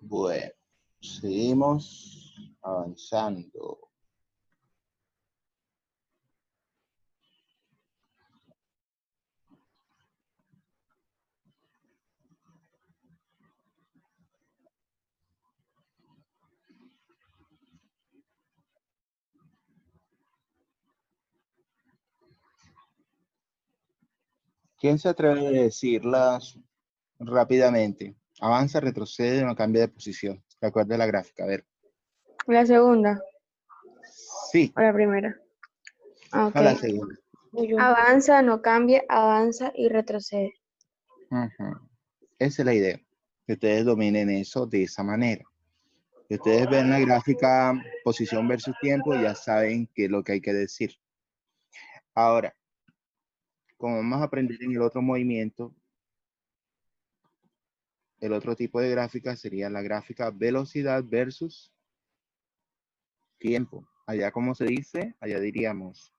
Bueno, seguimos avanzando. ¿Quién se atreve a decirlas rápidamente? Avanza, retrocede, no cambia de posición. Recuerda la gráfica, a ver. La segunda Sí, o la primera. a la Ok. segunda. Avanza, no cambia, avanza y retrocede. Ujú. Esa es la idea, que ustedes dominen eso de esa manera. Si ustedes ven la gráfica posición versus tiempo, ya saben qué es lo que hay que decir. Ahora, como vamos a aprender en el otro movimiento, el otro tipo de gráfica sería la gráfica velocidad versus tiempo. Allá, como se dice, allá diríamos,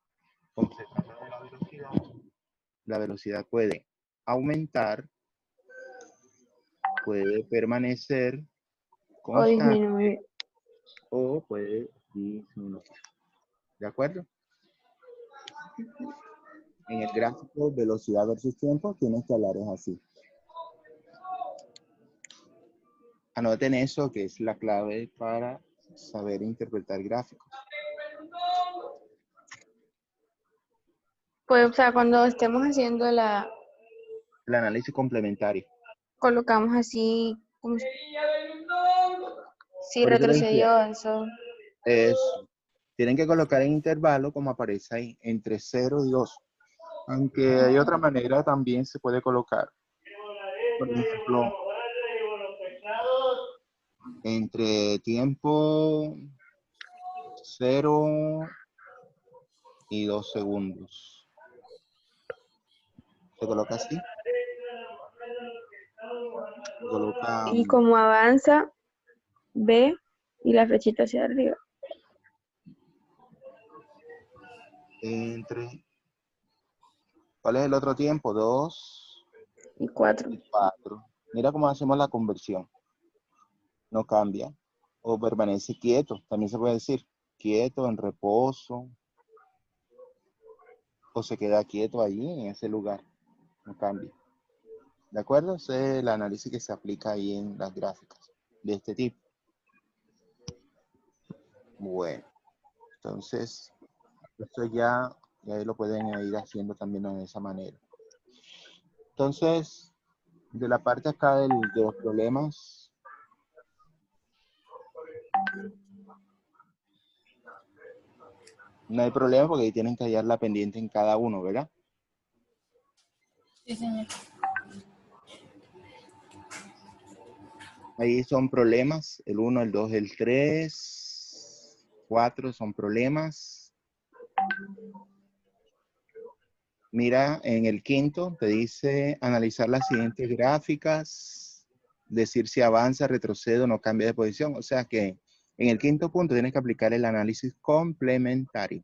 como se trata de la velocidad puede aumentar, puede permanecer O constante disminuir. o puede disminuir. ¿De acuerdo? En el gráfico velocidad versus tiempo tienes que hablar es así. Anoten eso, que es la clave para saber interpretar gráficos. Pues, o sea, cuando estemos haciendo El análisis complementario. colocamos así, como si Por eso les decía, retrocedió, avanzó. tienen que colocar en intervalo como aparece ahí, entre 0 y 2. Aunque hay otra manera también se puede colocar. Por ejemplo, entre tiempo 0 y 2 segundos. Se coloca así. Se coloca Y como avanza, ve y la flechita hacia arriba. entre... ¿Cuál es el otro tiempo? 2 Y 4. y 4. Mira cómo hacemos la conversión. No cambia. O permanece quieto. También se puede decir quieto, en reposo. O se queda quieto allí en ese lugar. No cambia. ¿De acuerdo? Ese es el análisis que se aplica ahí en las gráficas de este tipo. Bueno, entonces, esto ya lo pueden ir haciendo también de esa manera. Entonces, de la parte acá de los problemas, no hay problema porque ahí tienen que hallar la pendiente en cada uno, ¿verdad? Sí, señor. Ahí son problemas, el 1, el 2, el 3, 4 son problemas. Mira, en el quinto te dice analizar las siguientes gráficas, decir si avanza, retrocede o no cambia de posición. O sea que en el quinto punto tienes que aplicar el análisis complementario.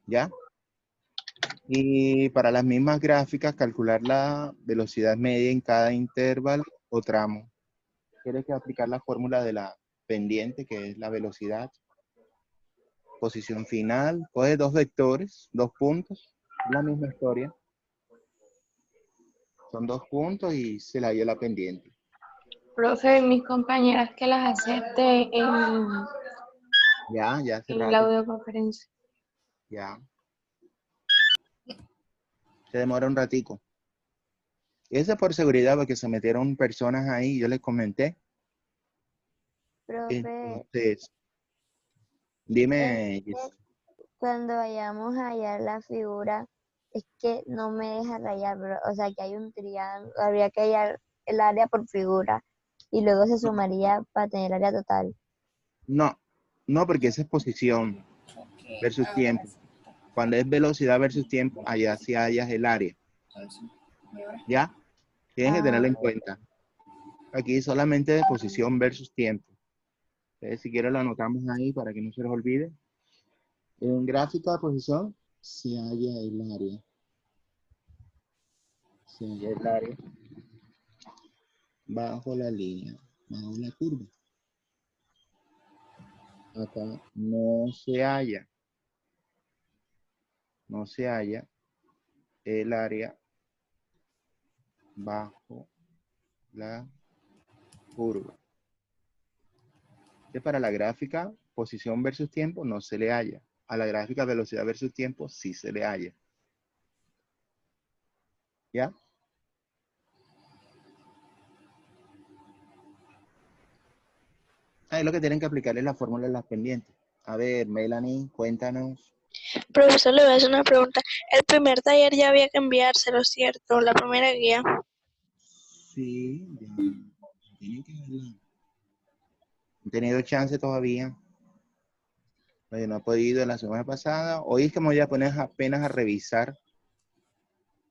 ¿Ya? Y para las mismas gráficas, calcular la velocidad media en cada intervalo o tramo. Tienes que aplicar la fórmula de la pendiente, que es la velocidad. Posición final, coge dos vectores, dos puntos, la misma historia. Son dos puntos y se la halla la pendiente. Profe, mis compañeras que las acepte Ya hace en la rato, audioconferencia. ya. Se demora un ratico. Y eso es por seguridad, porque se metieron personas ahí, yo les comenté. Profe, Entonces, es dime, que cuando vayamos a hallar la figura, es que no me deja rayar, pero, o sea, que hay un triángulo, habría que hallar el área por figura y luego se sumaría para tener el área total. no, porque esa es posición versus tiempo. Cuando es velocidad versus tiempo, allá sí hallas el área. ¿Ya? Tienes que Ah, tenerlo en cuenta. Aquí solamente de posición versus tiempo. Entonces, si quieres lo anotamos ahí para que no se les olvide. En gráfica de posición se halla el área. Se halla el área. bajo la línea, bajo la curva. Acá no se halla el área bajo la curva. Para la gráfica posición versus tiempo no se le halla. A la gráfica velocidad versus tiempo sí se le halla. ¿Ya? Ahí lo que tienen que aplicar es la fórmula de las pendientes. A ver, Melanie, cuéntanos. Profesor, le voy a hacer una pregunta. El primer taller ya había que enviárselo, ¿cierto? La primera guía. Sí, ya tienen que verla. No he tenido chance todavía. Oye, no he podido la semana pasada. Hoy es que me voy a poner apenas a revisar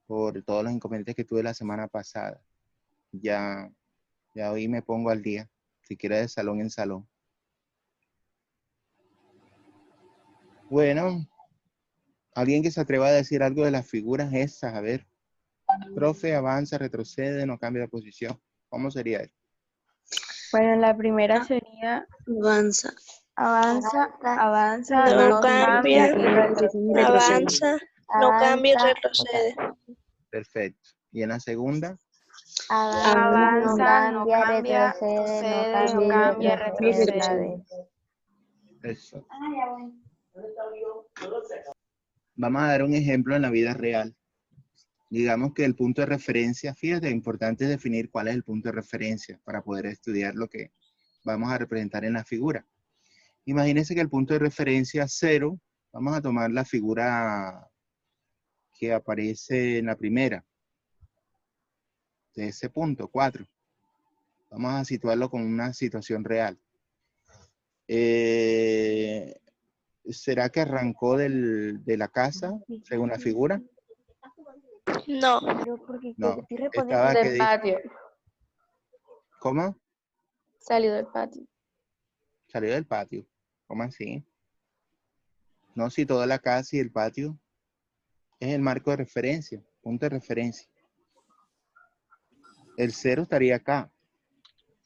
por todos los inconvenientes que tuve la semana pasada. Ya hoy me pongo al día. Siquiera de salón en salón. Bueno, alguien que se atreva a decir algo de las figuras esas, a ver. Profe, avanza, retrocede, no cambia de posición. ¿Cómo sería eso? Bueno, la primera sería Avanza. avanza, No no cambia. cambia y retrocede. Avanza, no cambia y Avanza, retrocede. Perfecto. ¿Y en la segunda? avanza, no cambia, retrocede, no cambia y retrocede otra vez. Eso. Vamos a dar un ejemplo en la vida real. Digamos que el punto de referencia, fíjate, importante es definir cuál es el punto de referencia para poder estudiar lo que vamos a representar en la figura. Imagínense que el punto de referencia 0, vamos a tomar la figura que aparece en la primera, de ese punto, 4. Vamos a situarlo con una situación real. ¿Será que arrancó de la casa, según la figura? No, No, estaba que Del patio. ¿Cómo? Salió del patio. Salió del patio. ¿Cómo así? No, si toda la casa y el patio es el marco de referencia, punto de referencia. El 0 estaría acá.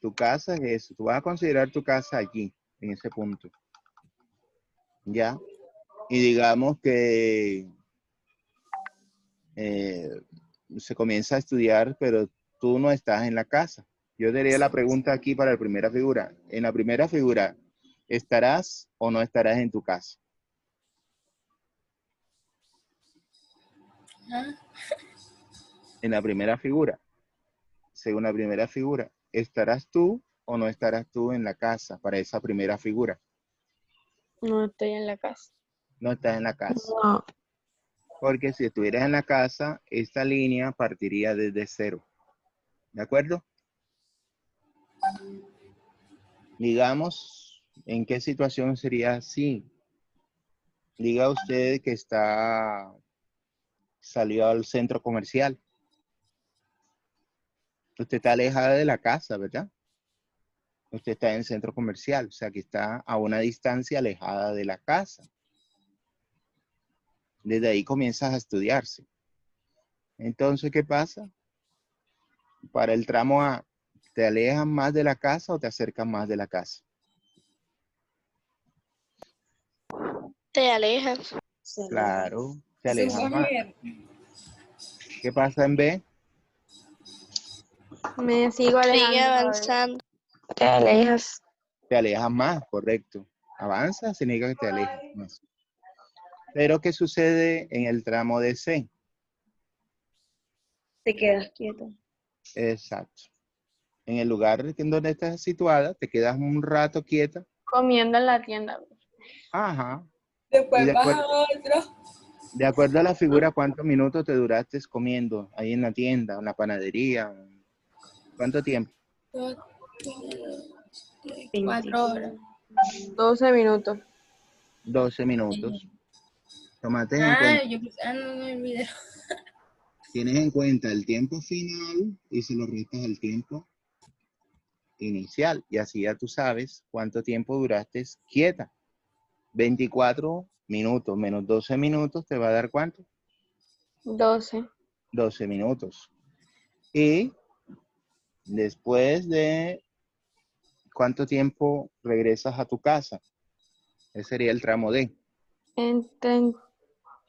Tu casa es eso. Tú vas a considerar tu casa allí, en ese punto. ¿Ya? Y digamos que se comienza a estudiar, pero tú no estás en la casa. Yo diría la pregunta aquí para la primera figura. En la primera figura, ¿estarás o no estarás en tu casa? ¿Ah? En la primera figura, según la primera figura, ¿estarás tú o no estarás tú en la casa para esa primera figura? No estoy en la casa. No estás en la casa. No. Porque si estuvieras en la casa, esta línea partiría desde 0. ¿De acuerdo? Digamos, ¿en qué situación sería así? Diga usted que salió al centro comercial. Usted está alejada de la casa, ¿verdad? Usted está en el centro comercial, o sea que está a una distancia alejada de la casa. Desde ahí comienzas a estudiarse. Entonces, ¿qué pasa? Para el tramo A, ¿te alejas más de la casa o te acercas más de la casa? te alejas. Claro, te alejas más. Mujer. ¿Qué pasa en B? Me sigo Sigue alejando. avanzando. Te alejas. Te alejas más, correcto. Avanza, significa que te alejas más. Pero ¿qué sucede en el tramo de C? Te quedas quieto. Exacto. En el lugar en donde estás situada, te quedas un rato quieta. Comiendo en la tienda. Ajá. Y Después vas a otro. de acuerdo a la figura, ¿cuántos minutos te duraste comiendo ahí en la tienda, en la panadería? ¿Cuánto tiempo? 4 horas. 12 minutos. 12 minutos. Tómate en Ah, cuenta. yo pensé, no me olvidé. Tienes en cuenta el tiempo final y se lo restas al tiempo inicial. Y así ya tú sabes cuánto tiempo duraste quieta. 24 minutos menos 12 minutos te va a dar ¿cuánto? 12. 12 minutos. Y Después de ¿cuánto tiempo regresas a tu casa? Ese sería el tramo D.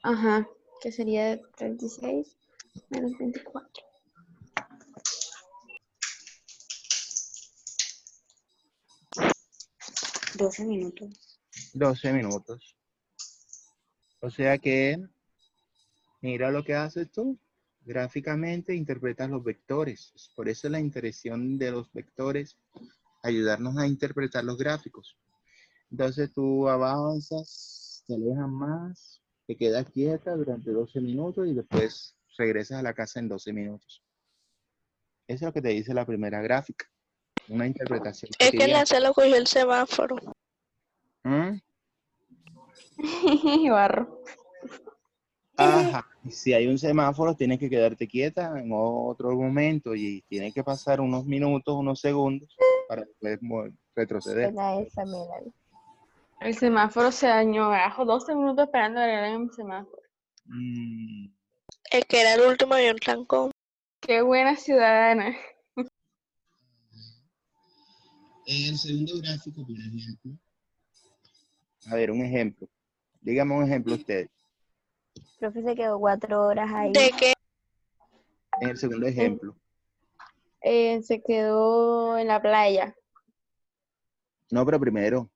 Ajá, que sería 36 menos 24. minutos. 12 minutos. O sea que, mira lo que haces tú. Gráficamente interpretas los vectores. Por eso la interacción de los vectores, ayudarnos a interpretar los gráficos. Entonces tú avanzas, te alejas más, te quedas quieta durante 12 minutos y después regresas a la casa en 12 minutos. Eso es lo que te dice la primera gráfica. Una interpretación Es que cotidiana. la se lo cogió el semáforo. ¿Mm? Barro. Ajá. Si hay un semáforo, tienes que quedarte quieta en otro momento y tiene que pasar unos minutos, unos segundos para poder retroceder. Suena esa, mira. El semáforo se dañó, bajo 12 minutos esperando que le el semáforo. Mm, Es que era el último y un trancón. Qué buena ciudadana. En el segundo gráfico, por ejemplo. A ver, un ejemplo. Dígame un ejemplo usted. Profe se quedó 4 horas ahí. ¿De qué? En el segundo ejemplo. Se quedó en la playa. No, pero primero.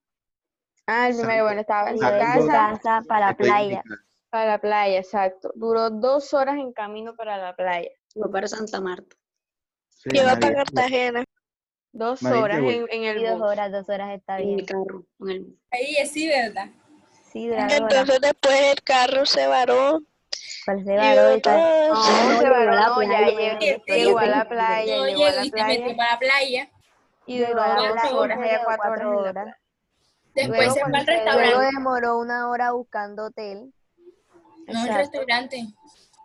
El primero, bueno, estaba en su Salió de su casa casa para Estoy en mi playa. casa. para la playa, exacto. Duró 2 horas en camino para la playa. Fue para Santa Marta. Sí, Iba más para bien, Cartagena. 2 más bien horas que voy. en el Y 2 bus. horas, 2 horas está En el bien. carro. Ahí es sí, ¿verdad? Sí, dura 2 horas. Entonces después el carro se varó. ¿Cuál se Y varó? yo Está... todo. No, se llegó varó, a la no, ya playa, Sí, llegó a sí, la playa, no llegó a llegó la y se metió playa para la playa. y Llegó duró a la 2 playa y horas, se allá quedó 4 4 horas en la horas. playa. Después Luego se fue cuando al se Luego restaurante. demoró 1 hora buscando hotel. No, el Exacto. restaurante.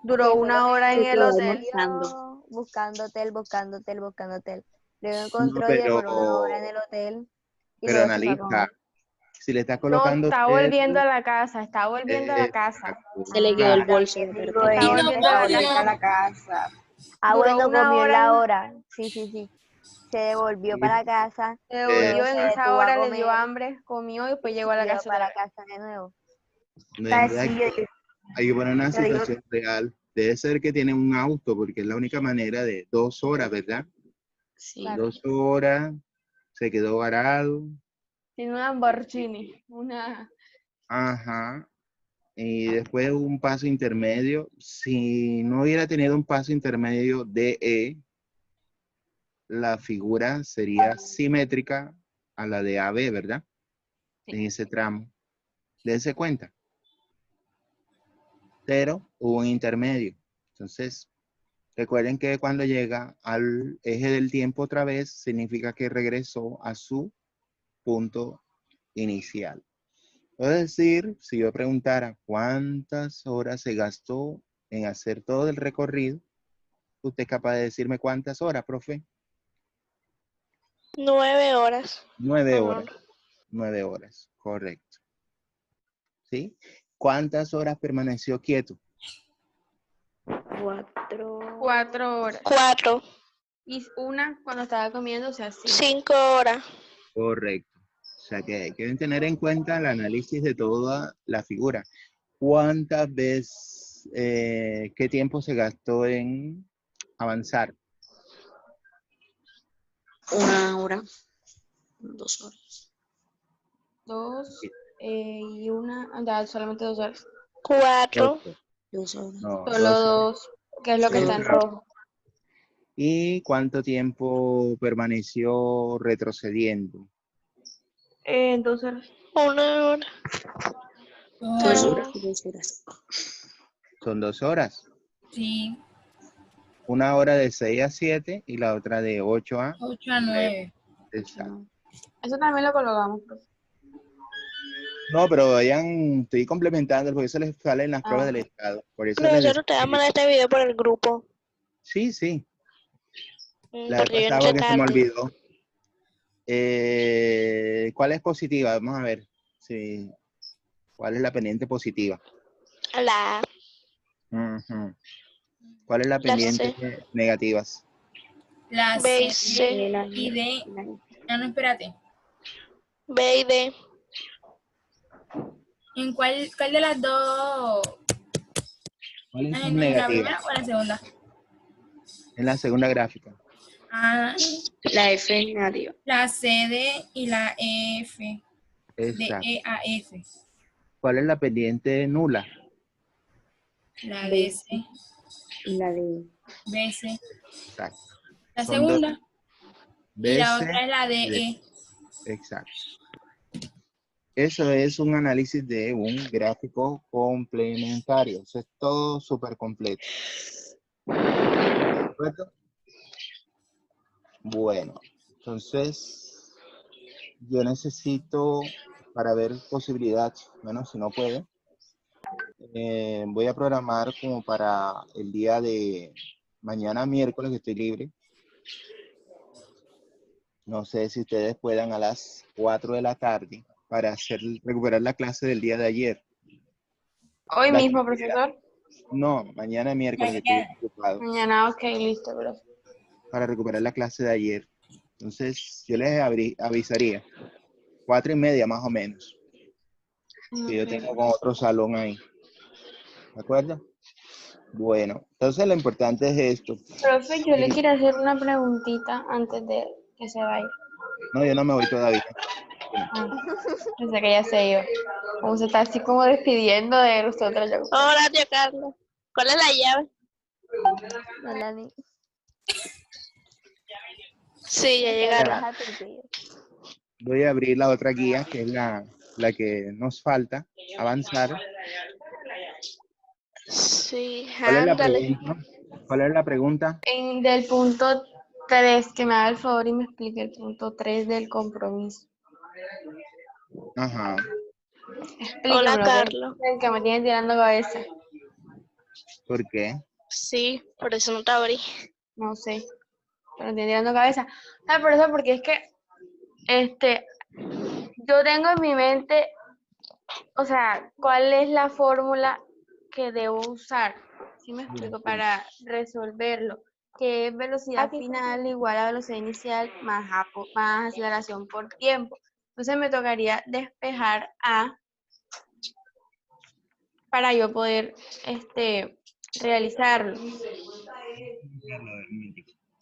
Duró Que fue 1 lo hora en que Se el quedó hotel. buscando. buscando hotel. Luego No, encontró y demoró 1 hora en el hotel. Y pero luego se fue a analiza. comer. Si le estás No, colocando está usted, volviendo a la casa, está volviendo a la casa. exacto, Se le quedó el claro. bolso de Digo, cartera. Está Sí, no volviendo a la comió. casa, a la casa. Duró bueno, 1 comió en hora, la hora. Sí. Se devolvió para casa. se Eh, devolvió, Luego en se esa detuvo a hora le dio comer hambre, comió y después y llegó a la siguió casa otra para vez. casa de nuevo. no O sea, es verdad sí, que hay que poner una yo digo, situación real. Debe ser que tiene un auto, porque es la única manera de 2 horas, ¿verdad? Sí. Claro. 2 horas, se quedó varado. Tiene una Lamborghini, una... Ajá. Y después un paso intermedio. Si no hubiera tenido un paso intermedio DE, la figura sería simétrica a la de AB, ¿verdad? En ese tramo. Dense cuenta. Pero hubo un intermedio. Entonces, recuerden que cuando llega al eje del tiempo otra vez, significa que regresó a su punto inicial. Es decir, si yo preguntara cuántas horas se gastó en hacer todo el recorrido, ¿usted es capaz de decirme cuántas horas, profe? 9 horas. 9 Ajá. horas. 9 horas, correcto. ¿Sí? ¿Cuántas horas permaneció quieto? 4. 4 horas. 4. Y una cuando estaba comiendo, o sea, 5. 5 horas. Correcto. O sea que hay que tener en cuenta el análisis de toda la figura. ¿Cuántas veces, qué tiempo se gastó en avanzar? 1 hora. 2 horas. 2 y una, solamente 2 horas. 4. 2 horas. No, Solo 2 horas. 2, que es lo que Solo está en dos. rojo. ¿Y cuánto tiempo permaneció retrocediendo? 2 horas. 1 hora. 2 No. horas. 2 horas. Son 2 horas. Sí, Una hora de 6 a 7 y la otra de 8 a 8 a 9. Exacto. Eso también lo colocamos. Pues. No, pero vayan, estoy complementando porque eso les sale en las pruebas del Ok. estado. Por eso les Profesor, usted va a decía. mandar este video por el grupo. Sí, sí. La vez Porque yo pasada entré que se me tarde. olvidó. ¿Cuál es positiva? Vamos a ver. Sí. ¿Cuál es la pendiente positiva? La A. Ujú. ¿Cuál es la La pendiente C. negativas? La B y C C. y D. Ah, no, espérate. B y D. ¿En cuál de las dos? ¿Cuáles son ¿En la negativas? primera o en la segunda? En la segunda gráfica. Ah, La F es negativa. la C, D y la F. De Exacto. E a F. ¿Cuál es la pendiente nula? La B, DC, Y la D. BC. Exacto. La Son dos. segunda. Y la BC otra es la y D. DE. Exacto. Eso es un análisis de un gráfico complementario. Eso es todo súper completo. ¿De acuerdo? Bueno, entonces yo necesito, para ver posibilidad, bueno, si no puede, voy a programar como para el día de mañana miércoles, que estoy libre. No sé si ustedes puedan a las 4 de la tarde para recuperar la clase del día de ayer. Hoy La mismo, actividad. profesor. No, mañana miércoles, que estoy Mañana. ocupado, Mañana, ok, listo, profe. para recuperar la clase de ayer. Entonces, yo les avisaría, 4:30 más o menos, que yo Ok. tengo con otro salón ahí. ¿De acuerdo? Bueno, entonces lo importante es esto. Profe, yo le quiero hacer una preguntita antes de que se vaya. No, yo no me voy todavía. Ah, pensé que ya se iba. Como se está así como despidiendo de nosotros. Yo. Hola, tía Carla. ¿Cuál es la llave? Melanie, Sí, ya te llegaron. vas a tu Voy a abrir la otra guía, que es la que nos falta avanzar. Sí, ¿Cuál es la ándale. pregunta? ¿Cuál es la pregunta? Del punto 3, que me haga el favor y me explique el punto 3 del compromiso. Ajá. Hola, Explícamelo, Carlos. el que me tiene tirando cabeza. ¿Por qué? Sí, por eso no te abrí. No sé, pero me tiene tirando cabeza. Ah, por eso, porque es que yo tengo en mi mente, o sea, cuál es la fórmula que debo usar, ¿sí me explico? Para resolverlo, que es velocidad final igual a velocidad inicial más aceleración por tiempo. Entonces me tocaría despejar A para yo poder realizarlo.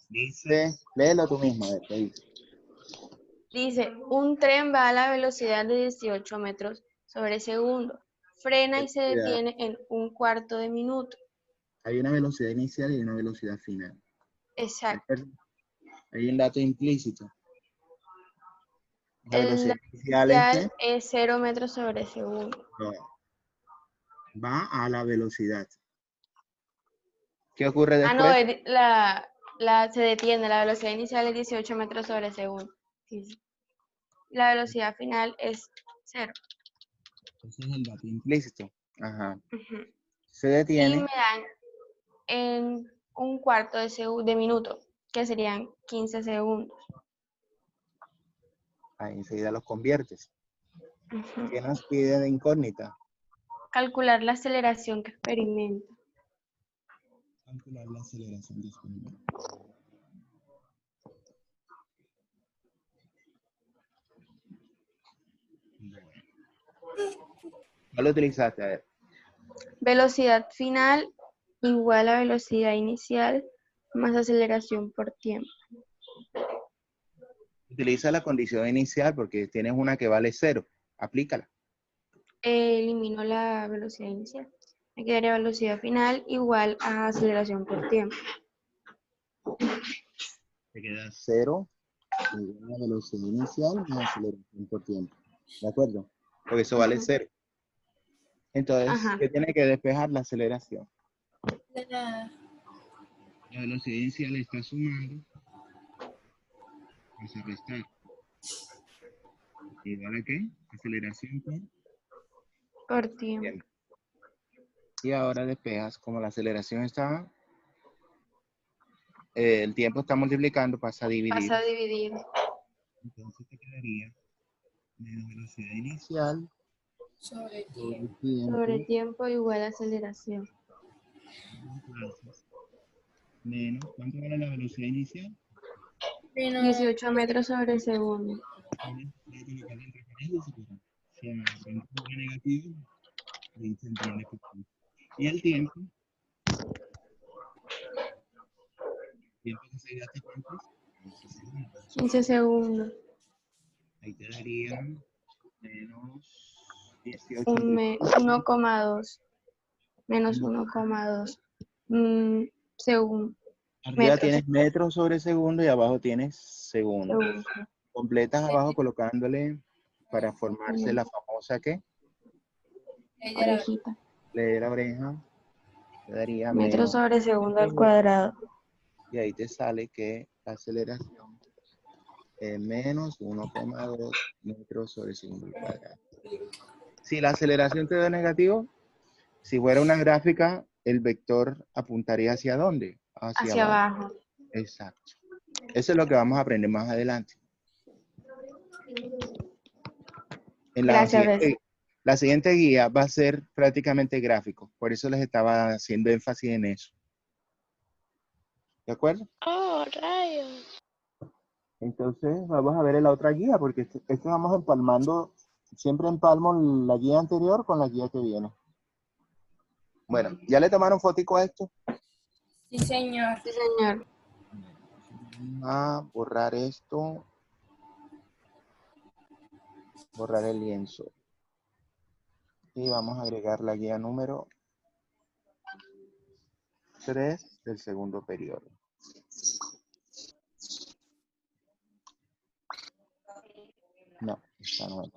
Dice, léelo tú misma, a ver, ¿qué dice? Dice, un tren va a la velocidad de 18 metros sobre segundo, frena y se Velocidad. detiene en un cuarto de minuto. Hay una velocidad inicial y una velocidad final. ¿De Exacto. acuerdo? Hay un dato implícito. La El velocidad inicial es inicial que es 0 metros sobre segundo. va a la velocidad. ¿Qué ocurre Ah, no, después? se detiene, la velocidad inicial es 18 metros sobre segundo. Sí, sí. La velocidad final es 0. Ese es el dato implícito. Ajá. Ujú. Se Y detiene. me dan en un cuarto de minuto, que serían 15 segundos. Ahí enseguida los conviertes. Ujú. ¿Qué nos pide de incógnita? Calcular la aceleración que experimenta. Calcular la aceleración disponible. ¿Cuál utilizaste? A ver. Velocidad final igual a velocidad inicial más aceleración por tiempo. Utiliza la condición inicial porque tienes una que vale 0. Aplícala. Elimino la velocidad inicial. Me quedaría velocidad final igual a aceleración por tiempo. Te queda 0 igual a la velocidad inicial más aceleración por tiempo. ¿De acuerdo? Porque eso vale Ajá. 0. Entonces, Ajá. ¿qué tiene que despejar? La aceleración. La- La velocidad inicial está sumando. Vas a restar. ¿Igual a qué? Aceleración por Por tiempo. tiempo. Y ahora despejas, como la aceleración está, el tiempo está multiplicando, pasa a dividir. Pasa a dividir. Entonces te quedaría menos velocidad inicial Sobre sobre tiempo. tiempo. Sobre tiempo igual a aceleración. Entonces, menos, ¿cuánto vale la velocidad inicial? menos 18 metros sobre segundo. Si en tiempo negativo, ahí se entiende que sí. Y el tiempo que se gasta, ¿cuánto es? 15 segundos. 15 segundos. Ahí te daría menos 18 1,2. Menos 1,2. Según Arriba metros. tienes metros sobre segundo y abajo tienes segundos. Segundos. Completas abajo colocándole para formarse la famosa ¿qué? Orejita. Le la oreja. Te daría Metros menos. sobre segundo al cuadrado. Y ahí te sale que la aceleración es menos 1,2 metros sobre segundo al cuadrado. Si la aceleración te da negativo, si fuera una gráfica, el vector apuntaría ¿hacia dónde? Hacia abajo. Exacto. Eso es lo que vamos a aprender más adelante. En Gracias, Bess. la siguiente guía va a ser prácticamente gráfico. Por eso les estaba haciendo énfasis en eso. ¿De acuerdo? Oh, rayos. Entonces vamos a ver en la otra guía, porque esto vamos empalmando, siempre empalmo la guía anterior con la guía que viene. Bueno, ¿ya le tomaron fotico a esto? Sí, señor. Sí, señor. Vamos a borrar esto. Borrar el lienzo. Y vamos a agregar la guía número 3 del segundo periodo. No, esta no es.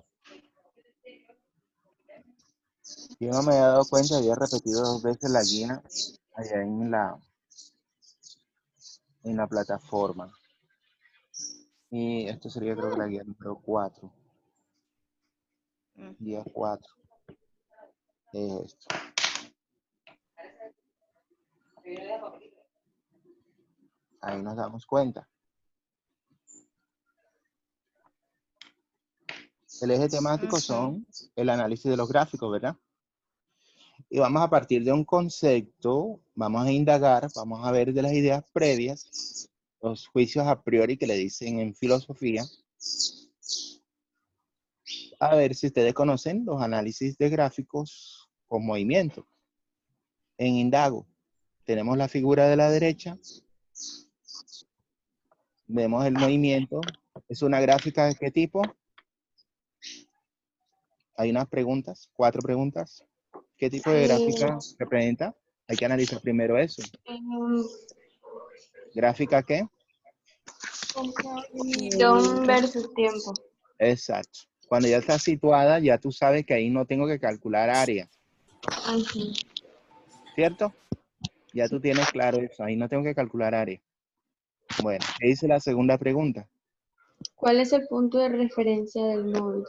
Yo no me había dado cuenta, había repetido 2 veces la guía allá en la plataforma. Y esto sería creo que la guía número 4. Guía 4. Es esto. Ahí nos damos cuenta. El eje temático son el análisis de los gráficos, ¿verdad? Y vamos a partir de un concepto, vamos a indagar, vamos a ver de las ideas previas, los juicios a priori que le dicen en filosofía, a ver si ustedes conocen los análisis de gráficos con movimiento. En indago, tenemos la figura de la derecha, vemos el movimiento, es una gráfica de qué tipo. Hay unas preguntas, 4 preguntas. ¿Qué tipo de gráfica representa? Hay que analizar primero eso. ¿Gráfica qué? Don versus tiempo. Exacto. Cuando ya está situada, ya tú sabes que ahí no tengo que calcular área. Así. ¿Cierto? Ya tú tienes claro eso. Ahí no tengo que calcular área. Bueno, ¿qué dice la segunda pregunta? ¿Cuál es el punto de referencia del móvil?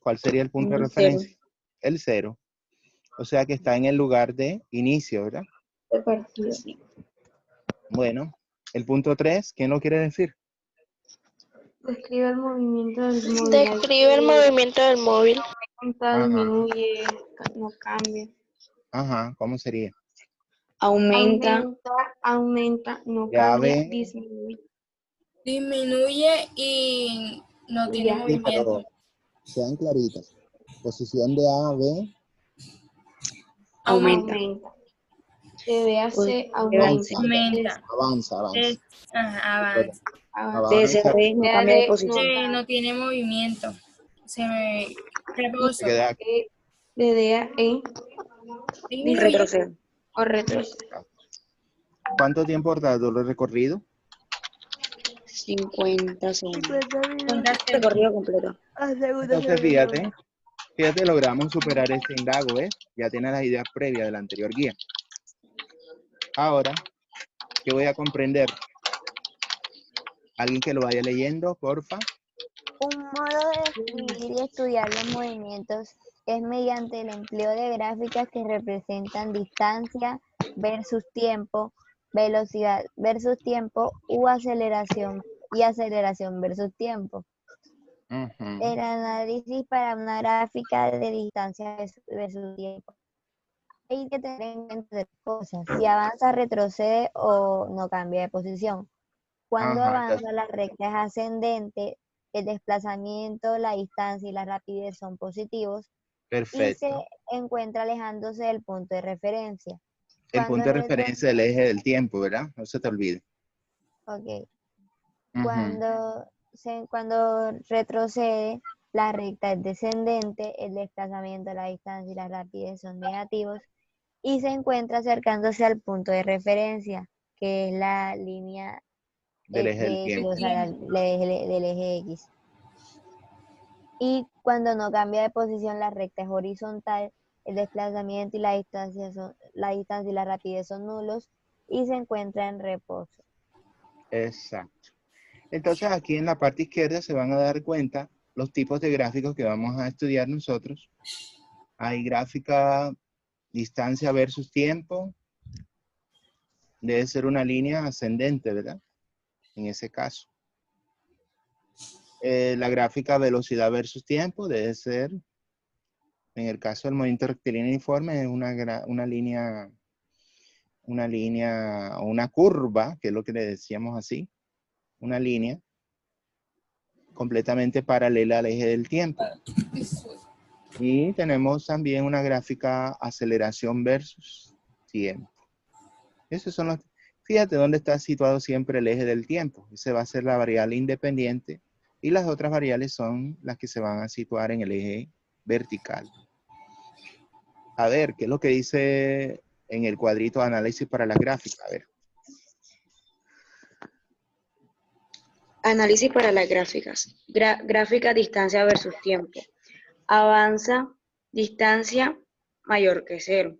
¿Cuál sería el punto de El referencia? El 0. O sea que está en el lugar de inicio, ¿verdad? De partida. Bueno, el punto 3, ¿quién lo quiere decir? Describe el movimiento del móvil. Describe el movimiento del móvil. Aumenta, disminuye, no cambia. Ajá, ¿cómo sería? Aumenta. Aumenta, no Ya cambia, ve. disminuye. Disminuye y no tiene Ya. Sí, movimiento. pero sean claritas. Posición de A a B. Aumenta. De B a C, Avanza. Aumenta. Avanza. Avanza. De ese Avanza. no cambia de posición. No tiene movimiento. Se me reposo. Queda de D a E Disminuye. Retrocedo. o retroceso. ¿Cuánto tiempo tardó el recorrido? 50 segundos. Punta C. Recorrido completo. Entonces, fíjate, logramos superar este indago, ¿ves? Ya tienes las ideas previas de la anterior guía. Ahora, ¿qué voy a comprender? ¿Alguien que lo vaya leyendo, porfa? Un modo de describir y estudiar los movimientos es mediante el empleo de gráficas que representan distancia versus tiempo, velocidad versus tiempo u aceleración y aceleración versus tiempo. El análisis para una gráfica de distancia versus tiempo. Hay que tener en cuenta 3 cosas: si avanza, retrocede o no cambia de posición. Cuando Ajá, avanza, entonces, la recta es ascendente, el desplazamiento, la distancia y la rapidez son positivos y se perfecto. encuentra alejándose del punto de referencia. El Cuando punto de referencia del eje del tiempo, ¿verdad? No se te olvide. ok. Ujú. Cuando retrocede, la recta es descendente, el desplazamiento, la distancia y la rapidez son negativos y se encuentra acercándose al punto de referencia, que es la línea Del eje del X, tiempo. o sea, del eje X. Y cuando no cambia de posición, la recta es horizontal, el desplazamiento y la distancia y la rapidez son nulos y se encuentra en reposo. Exacto. Entonces aquí en la parte izquierda se van a dar cuenta los tipos de gráficos que vamos a estudiar nosotros. Hay gráfica distancia versus tiempo. Debe ser una línea ascendente, ¿verdad? En ese caso. La gráfica velocidad versus tiempo debe ser, en el caso del movimiento rectilíneo uniforme, es una línea o una curva, que es lo que le decíamos así, una línea completamente paralela al eje del tiempo. Y tenemos también una gráfica aceleración versus tiempo. Esos son los, fíjate dónde está situado siempre el eje del tiempo. Ese va a ser la variable independiente y las otras variables son las que se van a situar en el eje vertical. A ver, ¿qué es lo que dice en el cuadrito de análisis para las gráficas? A ver. Análisis para las gráficas. Gráfica distancia versus tiempo. Avanza distancia mayor que 0.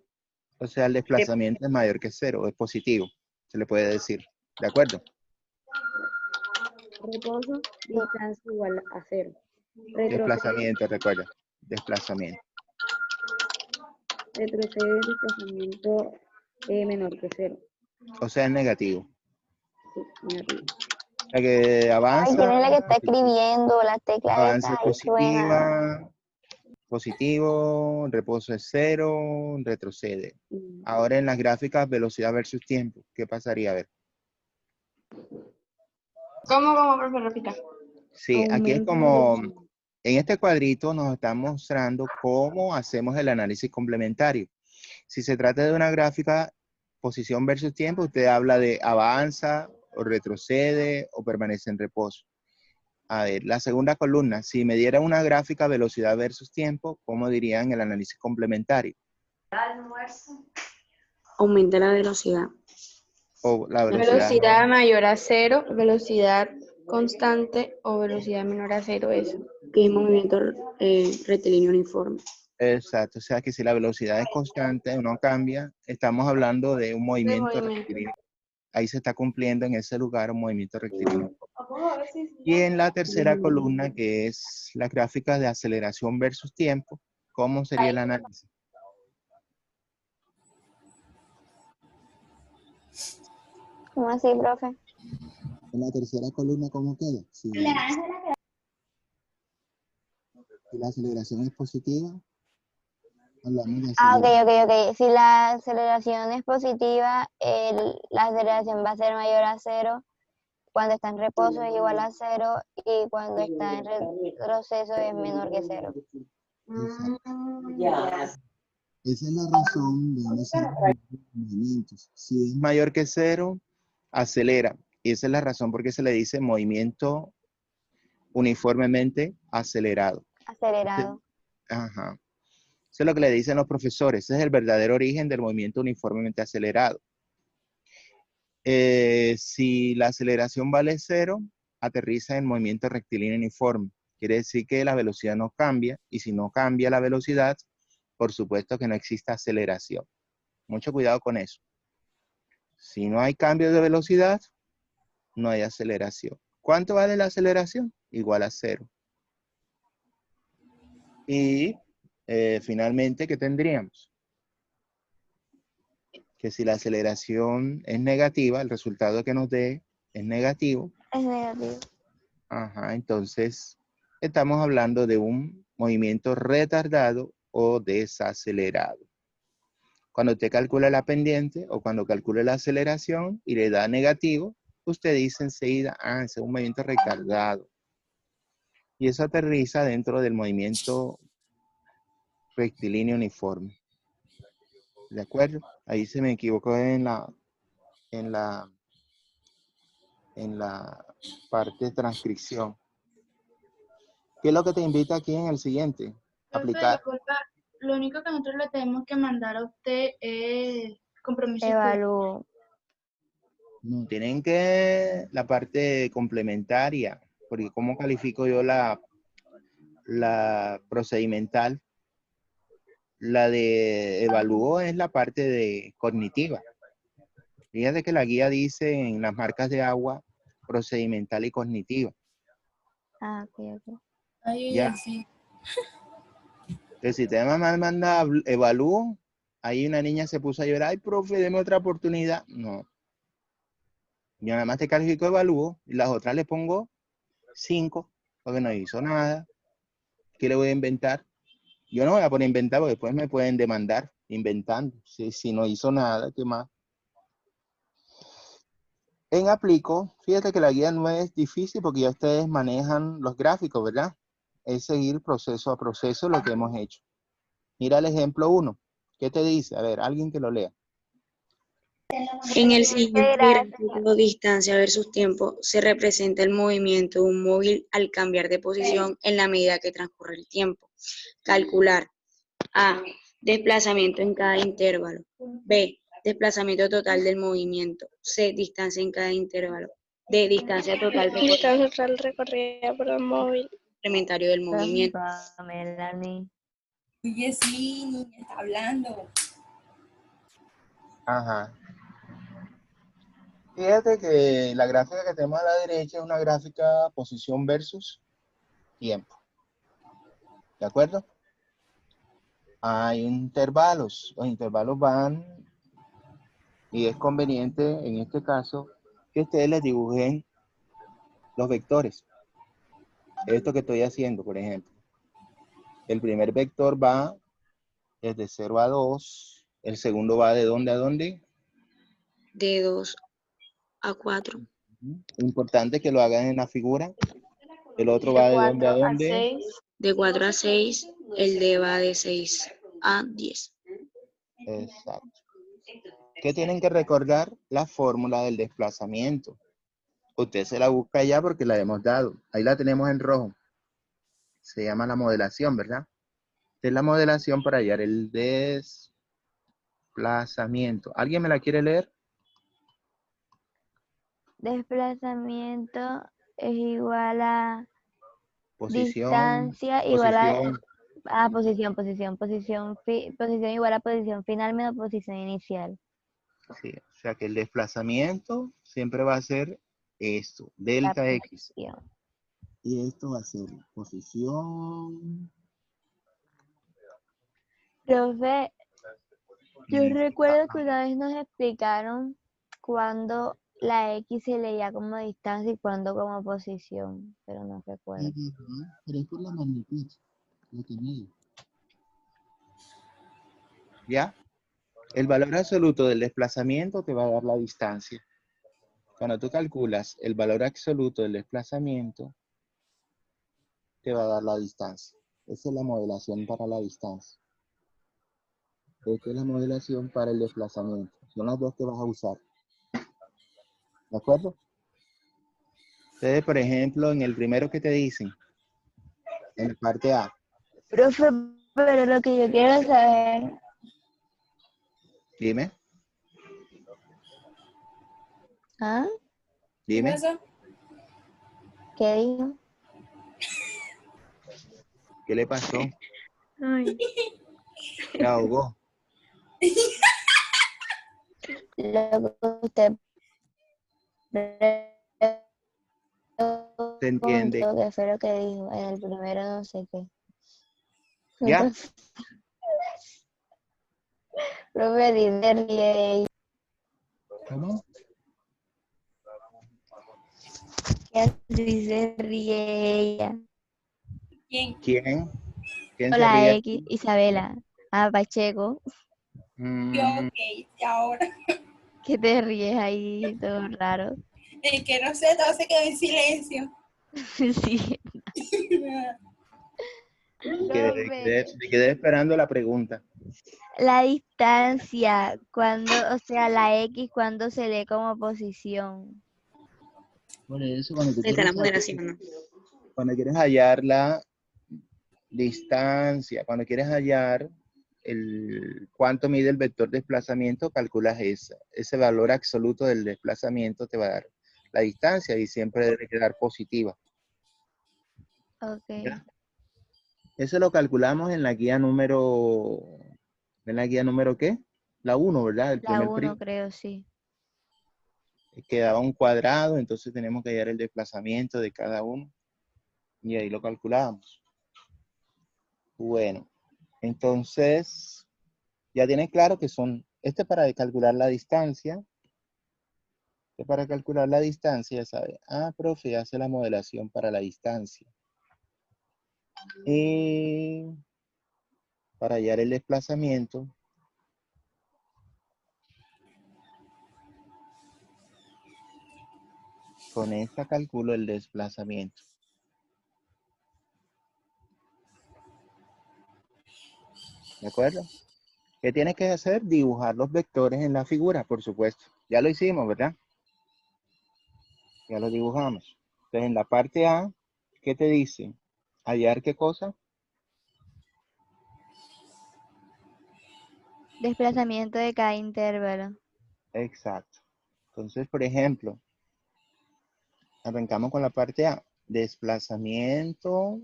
O sea, el desplazamiento es mayor que 0, es positivo, se le puede decir. ¿De acuerdo? Reposo, distancia igual a 0. Desplazamiento, recuerda. Desplazamiento. Retrocede, desplazamiento menor que 0. O sea, es negativo. Sí, negativo. La que Ay, ¿quién avanza, es la que está escribiendo? Las teclas avance esas ahí suenan. positivo, reposo es 0, retrocede. Mm. Ahora en las gráficas, velocidad versus tiempo, ¿qué pasaría? A ver. ¿Cómo, profe? Repita. Sí, aquí es Aumenta como, velocidad. en este cuadrito nos está mostrando cómo hacemos el análisis complementario. Si se trata de una gráfica posición versus tiempo, usted habla de avanza o retrocede o permanece en reposo. A ver, la segunda columna, si me diera una gráfica velocidad versus tiempo, ¿cómo dirían el análisis complementario? Aumenta la velocidad. O la velocidad Velocidad mayor a 0, velocidad constante o velocidad menor a 0, eso. Que es movimiento rectilíneo uniforme. exacto, o sea que si la velocidad es constante o no cambia, estamos hablando de un movimiento rectilíneo. Ahí se está cumpliendo en ese lugar un movimiento rectilíneo. Y en la tercera columna, que es la gráfica de aceleración versus tiempo, ¿cómo sería el análisis? ¿Cómo así, profe? En la tercera columna, ¿cómo queda? Si la aceleración es positiva, hablamos de Ah, ok, aceleración. ok, ok. Si la aceleración es positiva, la aceleración va a ser mayor a 0. Cuando está en reposo es igual a 0 y cuando está en retroceso es menor que 0. Esa es la razón de ese movimientos. Si es mayor que 0, acelera. Y esa es la razón por qué se le dice movimiento uniformemente acelerado. Acelerado. Ajá. Eso es lo que le dicen los profesores. Ese es el verdadero origen del movimiento uniformemente acelerado. Si la aceleración vale 0, aterriza en movimiento rectilíneo uniforme. Quiere decir que la velocidad no cambia. Y si no cambia la velocidad, por supuesto que no existe aceleración. Mucho cuidado con eso. Si no hay cambio de velocidad, no hay aceleración. ¿Cuánto vale la aceleración? Igual a 0. Y finalmente, ¿qué tendríamos? Que si la aceleración es negativa, el resultado que nos dé es negativo. Es negativo. Ajá, entonces estamos hablando de un movimiento retardado o desacelerado. Cuando usted calcula la pendiente o cuando calcula la aceleración y le da negativo, usted dice enseguida, ese es un movimiento recargado. Y eso aterriza dentro del movimiento rectilíneo uniforme. ¿De acuerdo? Ahí se me equivocó en la parte de transcripción. ¿Qué es lo que te invita aquí en el siguiente? Profe, Aplicar. disculpa, lo único que nosotros le tenemos que mandar a usted es compromiso escolar. Evalúo. No, tienen que la parte complementaria, porque ¿cómo califico yo la procedimental? La de evalúo es la parte de cognitiva. Fíjate que la guía dice en las marcas de agua procedimental y cognitiva. Ah, ok, ok. Ay, Ya. sí. El sistema me manda evalúo. Ahí una niña se puso a llorar. Ay, profe, deme otra oportunidad. No. Yo nada más te califico evalúo y las otras le pongo 5 porque no hizo nada. ¿Qué le voy a inventar? Yo no voy a poner a inventar porque después me pueden demandar inventando. Si no hizo nada, ¿qué más? En aplico, fíjate que la guía no es difícil porque ya ustedes manejan los gráficos, ¿verdad? Es seguir proceso a proceso lo que hemos hecho. Mira el ejemplo 1. ¿Qué te dice? A ver, alguien que lo lea. En el siguiente Gracias. gráfico, distancia versus tiempo, se representa el movimiento de un móvil al cambiar de posición en la medida que transcurre el tiempo. Calcular. A. Desplazamiento en cada intervalo. B. Desplazamiento total del movimiento. C. Distancia en cada intervalo. D. Distancia total Distancia total recorrida por el móvil. complementario del movimiento. Melanie. Oye, sí, niña, está hablando. Ajá. Fíjate que la gráfica que tenemos a la derecha es una gráfica posición versus tiempo. ¿De acuerdo? Hay intervalos. Los intervalos van y es conveniente en este caso que ustedes les dibujen los vectores. Esto que estoy haciendo, por ejemplo. El primer vector va desde 0 a 2. El segundo va de dónde a dónde. De 2 a 4. Importante que lo hagan en la figura. El otro De va de dónde a 4 a dónde. 6. De 4 a 6, el D va de 6 a 10. Exacto. ¿Qué tienen que recordar? La fórmula del desplazamiento. Usted se la busca ya porque la hemos dado. Ahí la tenemos en rojo. Se llama la modelación, ¿verdad? Esta es la modelación para hallar el desplazamiento. ¿Alguien me la quiere leer? Desplazamiento es igual a Posición, distancia igual a posición. posición igual a posición final menos posición inicial. Sí, o sea que el desplazamiento siempre va a ser esto, La delta X. posición. Y esto va a ser posición. Profe, yo recuerdo que Ajá. una vez nos explicaron cuándo la X se leía como distancia y cuándo como posición, pero no recuerdo. Pero es por la magnitud, lo que mide. ¿Ya? El valor absoluto del desplazamiento te va a dar la distancia. Cuando tú calculas el valor absoluto del desplazamiento, te va a dar la distancia. Esa es la modelación para la distancia. Esta es la modelación para el desplazamiento. Son las dos que vas a usar. ¿De acuerdo? Ustedes, por ejemplo, en el primero que te dicen, en la parte A, Profe, pero lo que yo quiero saber, dime, ¿ah? ¿Qué dime, pasa? ¿Qué dijo? ¿qué le pasó? Ay. Se ahogó. Lo que usted ¿Se entiende? preguntó, que fue lo que dijo en el primero no sé qué. ¿Ya? Profe, dice ríe. ¿Cómo? ¿Qué dice ríe ella? ¿Quién? ¿Quién? ¿Quién se Hola, ríe? X, Isabela. Ah, Pacheco. Yo, ok, y ahora. ¿Qué te ríes ahí todo raro? El que no sé, todo se quedó en silencio. Sí. Me quedé esperando la pregunta. La distancia, cuando, o sea, la X, cuando se lee como posición. Por eso, cuando tú Está la quieres moderación, ¿no? cuando quieres hallar la distancia, cuando quieres hallar cuánto mide el vector de desplazamiento, calculas ese valor absoluto del desplazamiento te va a dar la distancia y siempre debe quedar positiva. Ok. ¿Ya? Eso lo calculamos en la guía número, ¿qué? La 1, ¿verdad? El La primer 1 periodo. creo, sí. Quedaba un cuadrado, entonces tenemos que hallar el desplazamiento de cada uno y ahí lo calculamos. Bueno, entonces ya tienes claro que son, para calcular la distancia, para calcular la distancia, ¿sabe? Ah, profe, hace la modelación para la distancia. Y para hallar el desplazamiento, con esta calculo el desplazamiento. ¿De acuerdo? ¿Qué tienes que hacer? Dibujar los vectores en la figura, por supuesto. Ya lo hicimos, ¿verdad? Ya lo dibujamos. Entonces, en la parte A, ¿qué te dice? ¿Hallar qué cosa? Desplazamiento de cada intervalo. Exacto. Entonces, por ejemplo, arrancamos con la parte A. Desplazamiento,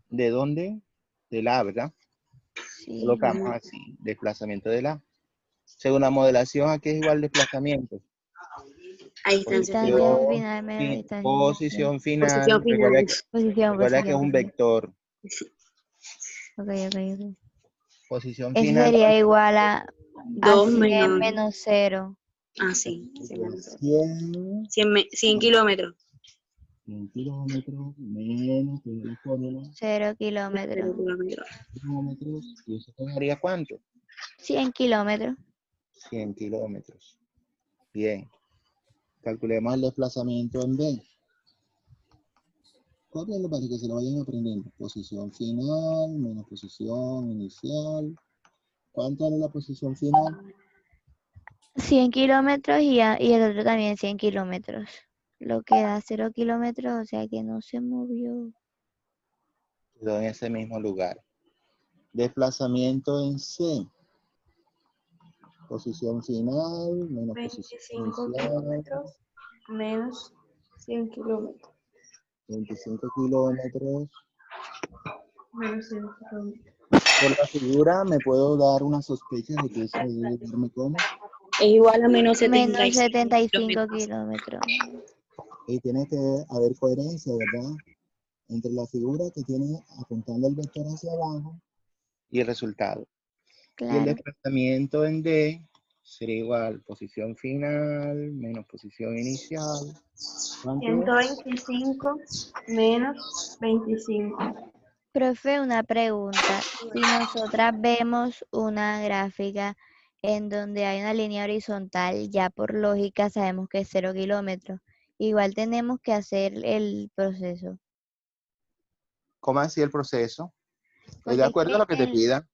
¿de dónde? Del A, ¿verdad? Sí. Colocamos así, desplazamiento del A. Según la modelación, ¿a qué es igual desplazamiento? A distancia Distancia final. final menos distancia inicial. Posición final. Posición final. Recuerda que es un vector. Ok. Posición Eso final. sería igual a 2 100 menos. menos 0. Ah, sí. 100 100 kilómetros. 100 kilómetros menos, tiene la fórmula, 0 kilómetros. kilómetros, y eso te daría ¿cuánto? 100 kilómetros. 100 kilómetros. Bien. Calculemos el desplazamiento en B. Cópienlo para que se lo vayan aprendiendo. Posición final menos posición inicial. ¿Cuánto era la posición final? 100 kilómetros y el otro también 100 kilómetros. Lo que da 0 kilómetros, o sea que no se movió. Quedó en ese mismo lugar. Desplazamiento en C. Posición final menos posición 25 inicial. kilómetros menos 100 kilómetros. 25 kilómetros. Menos 100 kilómetros. Por la figura me puedo dar una sospecha de que eso debe darme como. Es igual a menos Menos 75 75 kilómetros. Y tiene que haber coherencia, ¿verdad? Entre la figura que tiene apuntando el vector hacia abajo y el resultado. Y el Claro. desplazamiento en D sería igual posición final menos posición inicial. ¿Cuánto es? 125 menos 25. Profe, una pregunta. Si nosotras vemos una gráfica en donde hay una línea horizontal, ya por lógica sabemos que es 0 kilómetros. Igual tenemos que hacer el proceso. ¿Cómo así el proceso? Porque De es acuerdo a lo que te pida.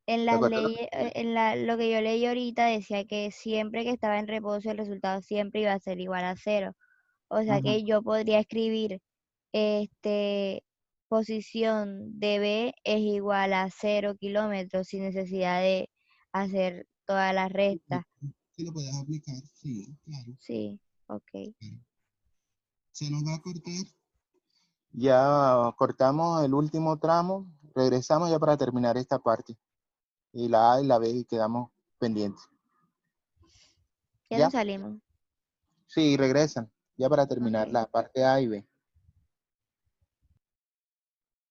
en De las acuerdo a lo leyes, lo que yo leí ahorita decía que siempre que estaba en reposo el resultado siempre iba a ser igual a 0. O sea que yo podría escribir posición de B es igual a 0 kilómetros sin necesidad de hacer todas las restas. Si lo puedes aplicar, sí, claro. Sí, ok. Se nos va a cortar. Ya cortamos el último tramo. Regresamos ya para terminar esta parte. Y la A y la B y quedamos pendientes. Ya ¿Ya? nos salimos. Sí, regresan. Ya para terminar Ok. la parte A y B.